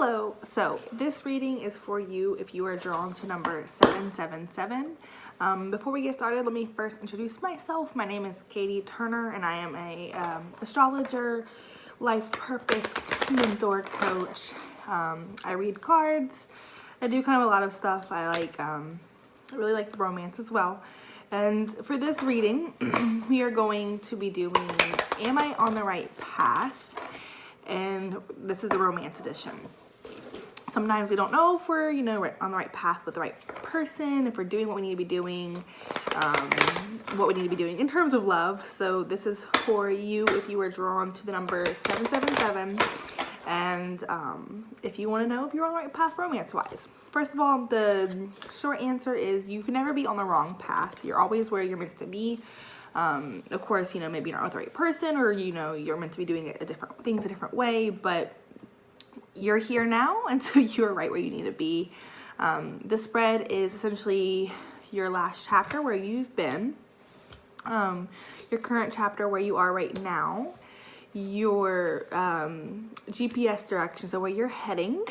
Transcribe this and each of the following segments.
Hello, so this reading is for you if you are drawn to number 777. Before we get started, let me first introduce myself. My name is Katie Turner, and I am a astrologer, life purpose mentor coach. I read cards. I do kind of a lot of stuff. I really like romance as well. And for this reading, we are going to be doing Am I on the Right Path? And this is the romance edition. Sometimes we don't know if we're, on the right path with the right person, if we're doing what we need to be doing, what we need to be doing in terms of love. So this is for you if you were drawn to the number 777. And if you want to know if you're on the right path romance-wise. First of all, the short answer is you can never be on the wrong path. You're always where you're meant to be. Of course, maybe you're not with the right person, or, you're meant to be doing a different way, but you're here now, and so you're right where you need to be. This spread is essentially your last chapter where you've been, your current chapter where you are right now, your GPS direction, so where you're heading.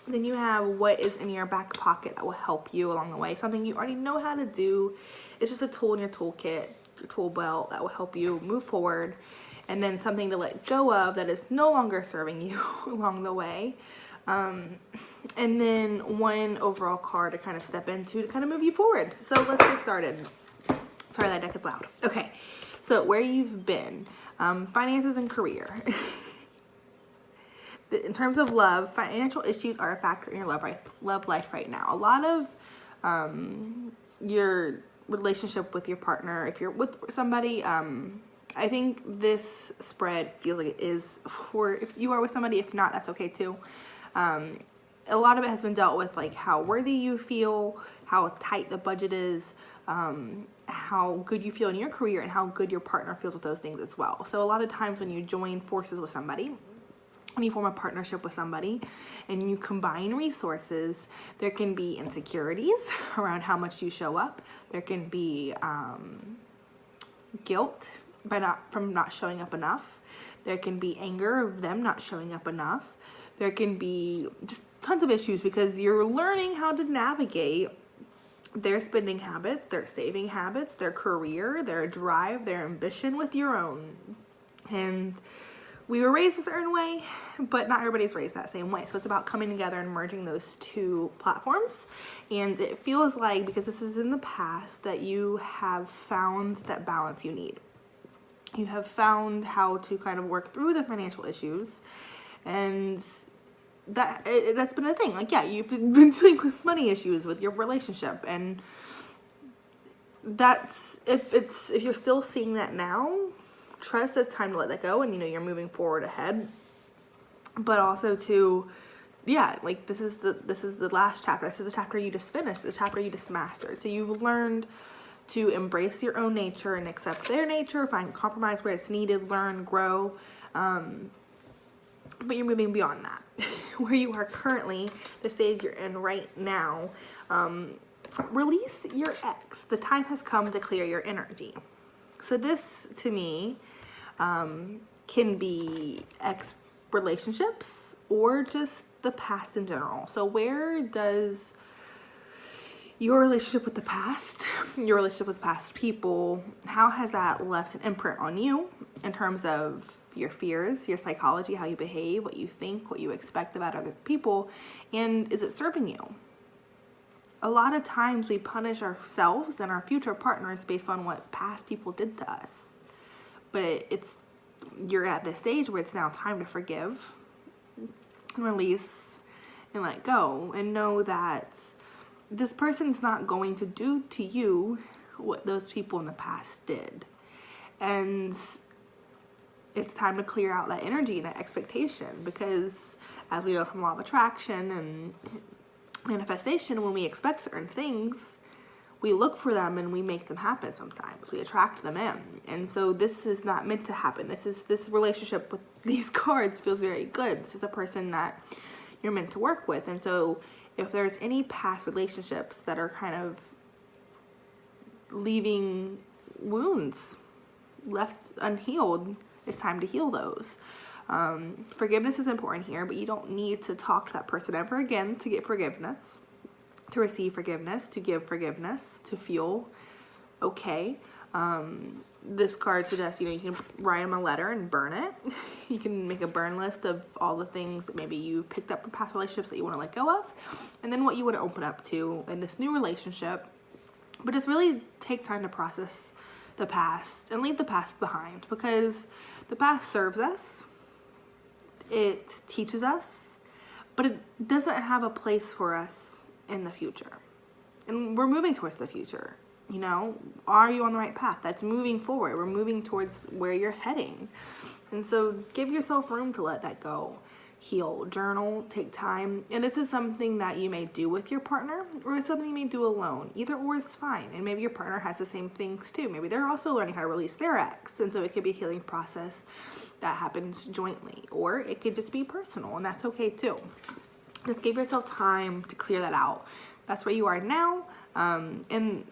Then you have what is in your back pocket that will help you along the way. Something you already know how to do. It's just a tool in your toolkit, your tool belt that will help you move forward. And then something to let go of that is no longer serving you along the way. And then one overall card to kind of step into to kind of move you forward. So let's get started. Sorry, that deck is loud. Okay, so where you've been, finances and career. In terms of love, financial issues are a factor in your love life right now. A lot of your relationship with your partner, if you're with somebody, I think this spread feels like it is for if you are with somebody. If not, that's okay too. A lot of it has been dealt with, like how worthy you feel, how tight the budget is, how good you feel in your career, and how good your partner feels with those things as well. So a lot of times when you join forces with somebody, when you form a partnership with somebody and you combine resources, there can be insecurities around how much you show up. There can be guilt from not showing up enough. There can be anger of them not showing up enough. There can be just tons of issues because you're learning how to navigate their spending habits, their saving habits, their career, their drive, their ambition with your own. And we were raised a certain way, but not everybody's raised that same way. So it's about coming together and merging those two platforms. And it feels like, because this is in the past, that you have found that balance you need. You have found how to kind of work through the financial issues. And that's been a thing. Like, yeah, you've been dealing with money issues with your relationship. And that's, if you're still seeing that now, trust it's time to let that go, and you're moving forward ahead. But also to, like this is the last chapter. This is the chapter you just finished, the chapter you just mastered. So you've learned to embrace your own nature and accept their nature, find compromise where it's needed, learn, grow. But you're moving beyond that. Where you are currently, the stage you're in right now, release your ex. The time has come to clear your energy. So this, to me, can be ex relationships or just the past in general. So where does your relationship with the past, your relationship with past people, how has that left an imprint on you in terms of your fears, your psychology, how you behave, what you think, what you expect about other people, and is it serving you? A lot of times we punish ourselves and our future partners based on what past people did to us. But you're at this stage where it's now time to forgive and release and let go and know that this person's not going to do to you what those people in the past did. And it's time to clear out that energy, that expectation, because as we know from law of attraction and manifestation, when we expect certain things, we look for them and we make them happen sometimes. We attract them in. And so this is not meant to happen. This relationship with these cards feels very good. This is a person that you're meant to work with. And so if there's any past relationships that are kind of leaving wounds left unhealed, it's time to heal those. Forgiveness is important here, but you don't need to talk to that person ever again to get forgiveness, to receive forgiveness, to give forgiveness, to feel okay. This card suggests, you can write them a letter and burn it. You can make a burn list of all the things that maybe you picked up from past relationships that you want to let go of, and then what you want to open up to in this new relationship. But just really take time to process the past and leave the past behind, because the past serves us, it teaches us, but it doesn't have a place for us in the future. And we're moving towards the future. Are you on the right path? That's moving forward. We're moving towards where you're heading. And so give yourself room to let that go. Heal, journal, take time. And this is something that you may do with your partner, or it's something you may do alone. Either or is fine. And maybe your partner has the same things too. Maybe they're also learning how to release their ex. And so it could be a healing process that happens jointly. Or it could just be personal, and that's okay too. Just give yourself time to clear that out. That's where you are now. And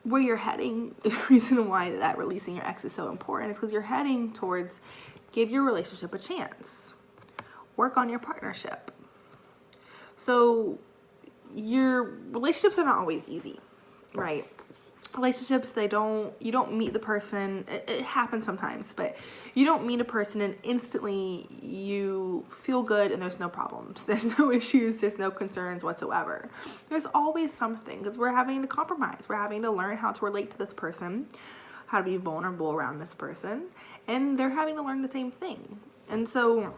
where you're heading, the reason why that releasing your ex is so important is because you're heading towards give your relationship a chance. Work on your partnership. So your relationships are not always easy, right? Relationships, you don't meet the person, it happens sometimes, but you don't meet a person and instantly you feel good and there's no problems. There's no issues, there's no concerns whatsoever. There's always something, because we're having to compromise. We're having to learn how to relate to this person, how to be vulnerable around this person, and they're having to learn the same thing. And so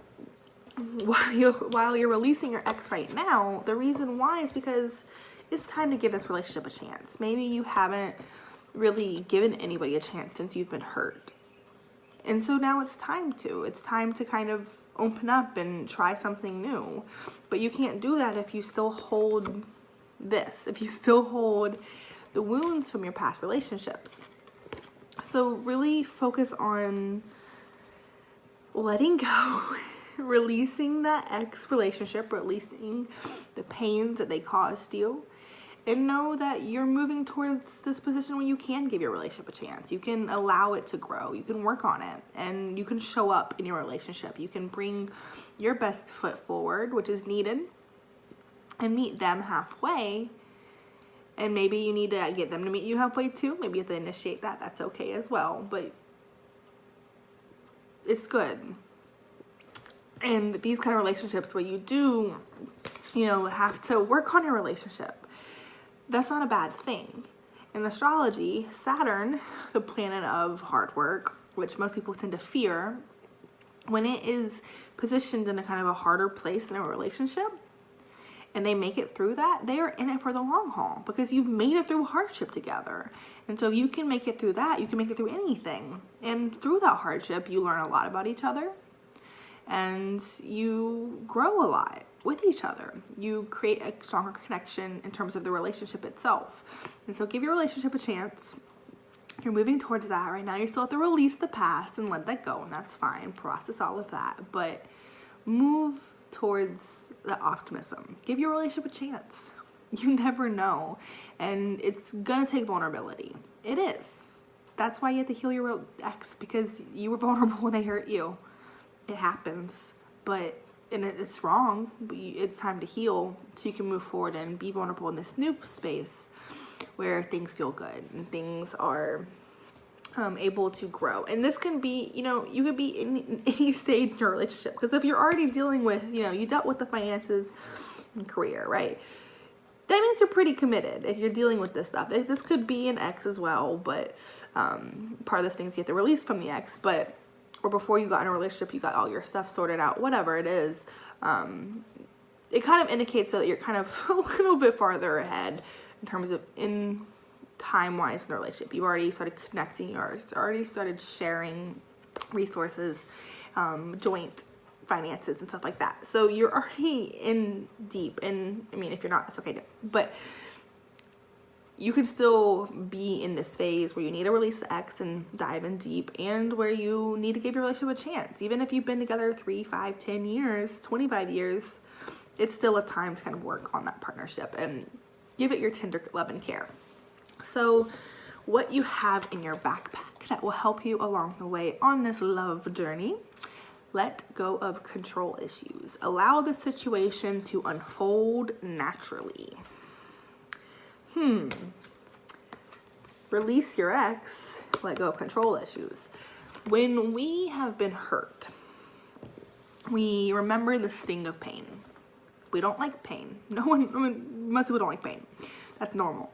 while you're releasing your ex right now, the reason why is because it's time to give this relationship a chance. Maybe you haven't really given anybody a chance since you've been hurt. And so now it's time to kind of open up and try something new. But you can't do that if you still hold if you still hold the wounds from your past relationships. So really focus on letting go, releasing that ex relationship, releasing the pains that they caused you, and know that you're moving towards this position where you can give your relationship a chance. You can allow it to grow. You can work on it, and you can show up in your relationship. You can bring your best foot forward, which is needed, and meet them halfway. And maybe you need to get them to meet you halfway too. Maybe you have to initiate that. That's okay as well. But it's good. And these kind of relationships where you do, have to work on your relationship, that's not a bad thing. In astrology, Saturn, the planet of hard work, which most people tend to fear, when it is positioned in a kind of a harder place in a relationship, and they make it through that, they are in it for the long haul, because you've made it through hardship together. And so if you can make it through that, you can make it through anything. And through that hardship, you learn a lot about each other, and you grow a lot with each other. You create a stronger connection in terms of the relationship itself. And so give your relationship a chance. You're moving towards that right now. You still have to release the past and let that go, and that's fine. Process all of that, but move towards the optimism. Give your relationship a chance. You never know, and it's gonna take vulnerability. It is. That's why you have to heal your ex, because you were vulnerable when they hurt you. It happens, and it's wrong, but it's time to heal so you can move forward and be vulnerable in this new space where things feel good and things are able to grow. And this can be, you could be in any stage in your relationship, because if you're already dealing with, you dealt with the finances and career, right? That means you're pretty committed if you're dealing with this stuff. This could be an ex as well, but part of the things you have to release from the ex, or before you got in a relationship, you got all your stuff sorted out, whatever it is. It kind of indicates so that you're kind of a little bit farther ahead in terms of time-wise in the relationship. You've already started connecting, you already started sharing resources, joint finances and stuff like that. So you're already in deep, and if you're not, that's okay too. But you could still be in this phase where you need to release the ex and dive in deep, and where you need to give your relationship a chance. Even if you've been together 3, 5, 10 years, 25 years, it's still a time to kind of work on that partnership and give it your tender love and care. So what you have in your backpack that will help you along the way on this love journey. Let go of control issues. Allow the situation to unfold naturally. Release your ex. Let go of control issues. When we have been hurt, we remember the sting of pain. We don't like pain. Most people don't like pain. That's normal.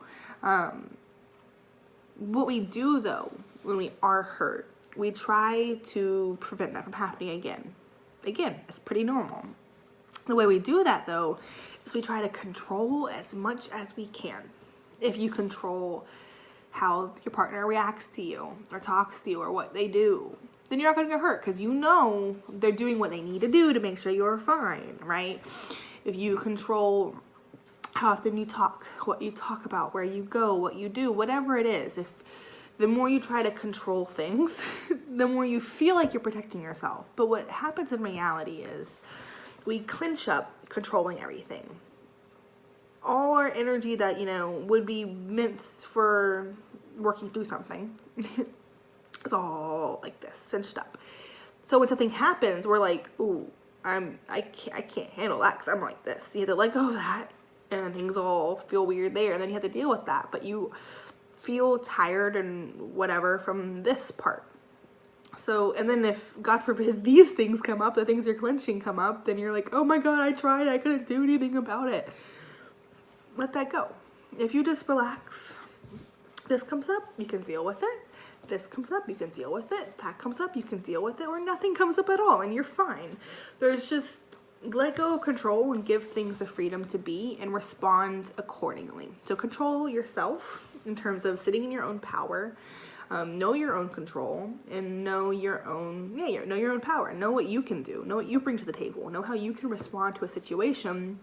What we do though, when we are hurt, we try to prevent that from happening again. Again, it's pretty normal. The way we do that though, is we try to control as much as we can. If you control how your partner reacts to you or talks to you or what they do, then you're not going to get hurt because you know they're doing what they need to do to make sure you're fine, right? If you control how often you talk, what you talk about, where you go, what you do, whatever it is, if the more you try to control things, the more you feel like you're protecting yourself. But what happens in reality is we clinch up controlling everything. All our energy that, would be meant for working through something is all like this, cinched up. So when something happens, we're like, ooh, I can't handle that because I'm like this. You have to let go of that and things all feel weird there. And then you have to deal with that. But you feel tired and whatever from this part. So, and then if, God forbid, these things come up, the things you're clenching come up, then you're like, oh my God, I tried. I couldn't do anything about it. Let that go. If you just relax, this comes up, you can deal with it. This comes up, you can deal with it. That comes up, you can deal with it. Or nothing comes up at all and you're fine. There's just let go of control and give things the freedom to be and respond accordingly. So control yourself in terms of sitting in your own power. Know your own control and know your own power. Know what you can do. Know what you bring to the table. Know how you can respond to a situation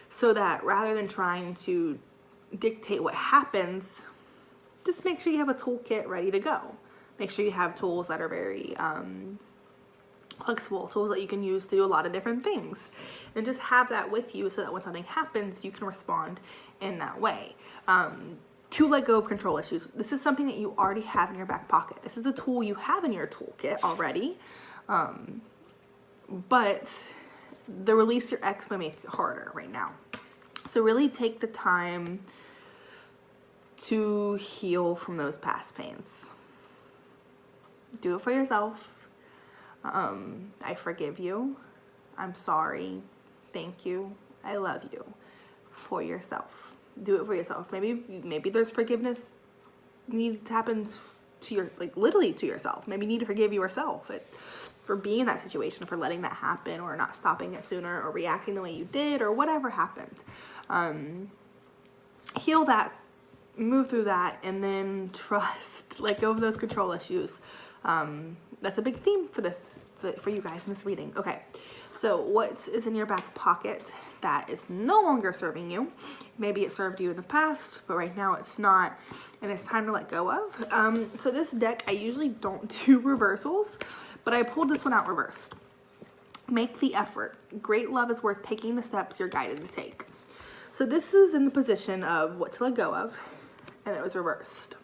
so that rather than trying to dictate what happens, just make sure you have a toolkit ready to go. Make sure you have tools that are very flexible, tools that you can use to do a lot of different things. And just have that with you so that when something happens, you can respond in that way. To let go of control issues. This is something that you already have in your back pocket. This is a tool you have in your toolkit already. But the release your ex may make it harder right now. So really take the time to heal from those past pains. Do it for yourself. I forgive you. I'm sorry. Thank you. I love you. For yourself. Do it for yourself. Maybe there's forgiveness need to happen to your, literally to yourself. Maybe you need to forgive yourself for being in that situation, for letting that happen or not stopping it sooner or reacting the way you did or whatever happened. Heal that, move through that, and then trust, let go of those control issues. That's a big theme for you guys in this reading. Okay, so what is in your back pocket that is no longer serving you? Maybe it served you in the past, but right now it's not, and it's time to let go of. So this deck, I usually don't do reversals, but I pulled this one out reversed. Make the effort. Great love is worth taking the steps you're guided to take. So this is in the position of what to let go of, and it was reversed.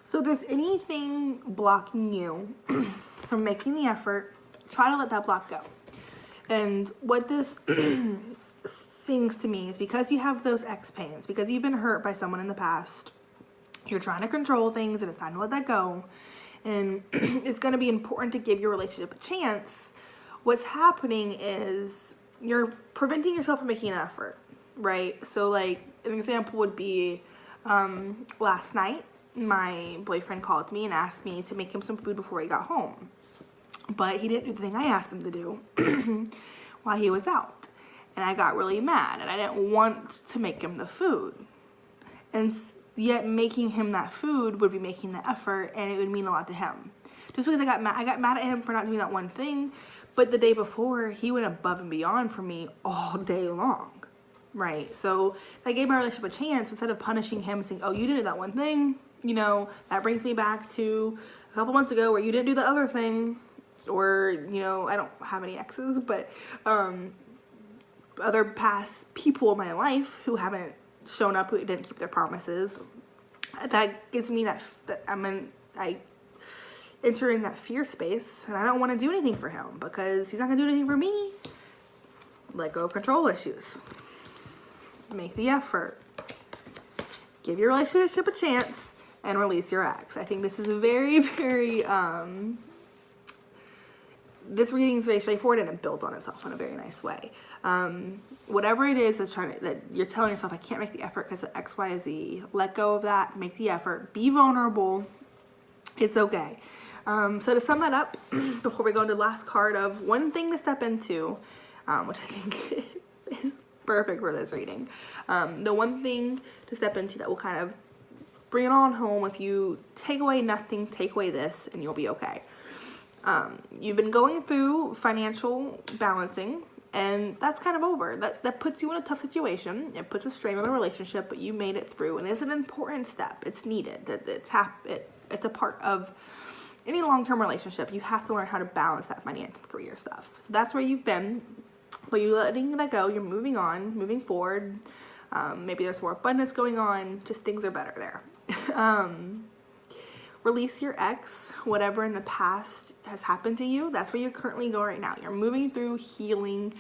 So if there's anything blocking you from making the effort, try to let that block go. And what this sings to me is because you have those ex pains, because you've been hurt by someone in the past, you're trying to control things and it's time to let that go. And it's going to be important to give your relationship a chance. What's happening is you're preventing yourself from making an effort, right? So like an example would be last night, my boyfriend called me and asked me to make him some food before he got home. But he didn't do the thing I asked him to do while he was out. And I got really mad and I didn't want to make him the food. And yet making him that food would be making the effort and it would mean a lot to him. Just because I got mad at him for not doing that one thing. But the day before, he went above and beyond for me all day long. Right? So if I gave my relationship a chance, instead of punishing him, saying, oh, you didn't do that one thing, that brings me back to a couple months ago where you didn't do the other thing. Or, I don't have any exes, but other past people in my life who haven't shown up, who didn't keep their promises. That gives me that entering that fear space, and I don't want to do anything for him because he's not going to do anything for me. Let go of control issues. Make the effort. Give your relationship a chance and release your ex. I think this is a very, very, this reading is very straightforward and it built on itself in a very nice way. Whatever it is that you're telling yourself, I can't make the effort because of X, Y, Z, let go of that, make the effort, be vulnerable. It's okay. So to sum that up, before we go into the last card of one thing to step into, which I think is perfect for this reading. The one thing to step into that will kind of bring it on home. If you take away nothing, take away this, and you'll be okay. You've been going through financial balancing, and that's kind of over. That puts you in a tough situation. It puts a strain on the relationship, but you made it through, and it's an important step. It's needed. It's a part of any long-term relationship. You have to learn how to balance that financial career stuff. So that's where you've been, but you're letting that go. You're moving on, moving forward. Maybe there's more abundance going on. Just things are better there. Release your ex, whatever in the past has happened to you. That's where you're currently going right now. You're moving through healing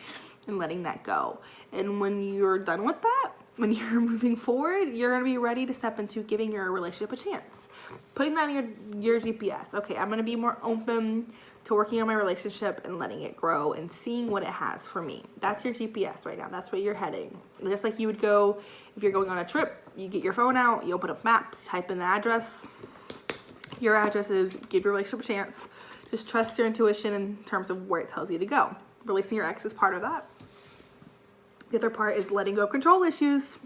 and letting that go. And when you're done with that, when you're moving forward, you're going to be ready to step into giving your relationship a chance. Putting that in your GPS. Okay, I'm going to be more open to working on my relationship and letting it grow and seeing what it has for me. That's your GPS right now. That's where you're heading. Just like you would go if you're going on a trip, you get your phone out, you open up maps, type in the address. Your address is give your relationship a chance. Just trust your intuition in terms of where it tells you to go. Releasing your ex is part of that. The other part is letting go of control issues.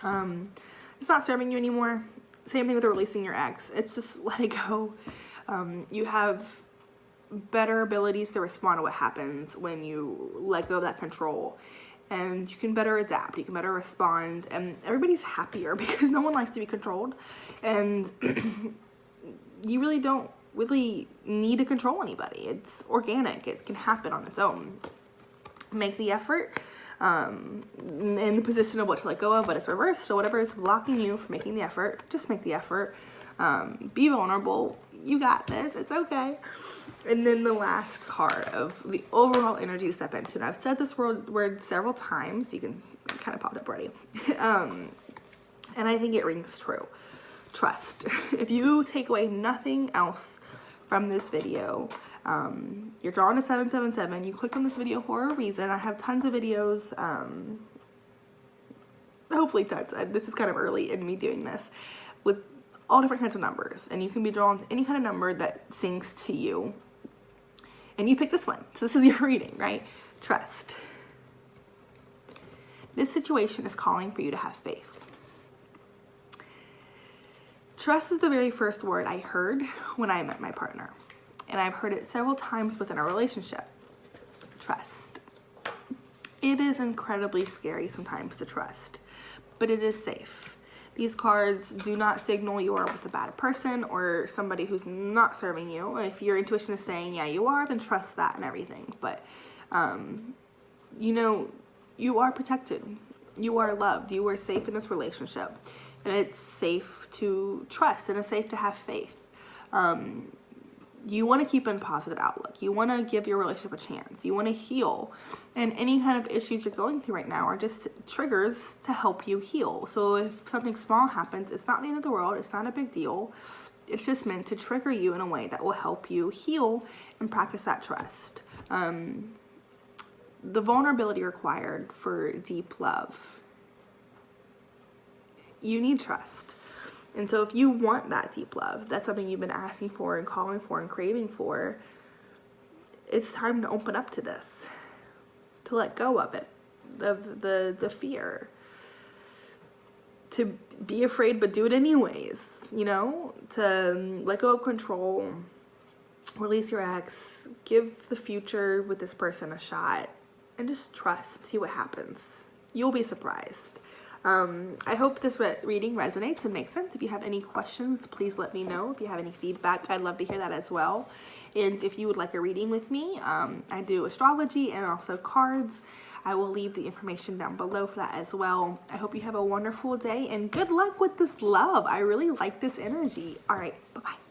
It's not serving you anymore. Same thing with releasing your ex. It's just let it go. You have better abilities to respond to what happens when you let go of that control. And you can better adapt. You can better respond. And everybody's happier because no one likes to be controlled. And you really don't need to control anybody. It's organic. It can happen on its own. Make the effort. In the position of what to let go of, but it's reversed. So whatever is blocking you from making the effort, just make the effort. Be vulnerable. You got this. It's okay. And then the last card of the overall energy to step into. And I've said this word several times. You can kind of pop it up already. And I think it rings true. Trust. If you take away nothing else from this video, you're drawn to 777. You clicked on this video for a reason. I have tons of videos, hopefully tons. This is kind of early in me doing this, with all different kinds of numbers. And you can be drawn to any kind of number that sings to you. And you pick this one. So this is your reading, right? Trust. This situation is calling for you to have faith. Trust is the very first word I heard when I met my partner. And I've heard it several times within our relationship. Trust. It is incredibly scary sometimes to trust, but it is safe. These cards do not signal you are with a bad person or somebody who's not serving you. If your intuition is saying, yeah, you are, then trust that and everything. But, you know, you are protected. You are loved. You are safe in this relationship. And it's safe to trust and it's safe to have faith. You want to keep a positive outlook. You want to give your relationship a chance. You want to heal. And any kind of issues you're going through right now are just triggers to help you heal. So if something small happens, it's not the end of the world. It's not a big deal. It's just meant to trigger you in a way that will help you heal and practice that trust. The vulnerability required for deep love. You need trust. And so if you want that deep love, that's something you've been asking for and calling for and craving for, it's time to open up to this, to let go of it, of the fear, to be afraid but do it anyways, you know, to let go of control, release your ex, give the future with this person a shot, and just trust, see what happens. You'll be surprised. I hope this reading resonates and makes sense. If you have any questions, please let me know. If you have any feedback, I'd love to hear that as well. And if you would like a reading with me, I do astrology and also cards. I will leave the information down below for that as well. I hope you have a wonderful day and good luck with this love. I really like this energy. All right, bye-bye.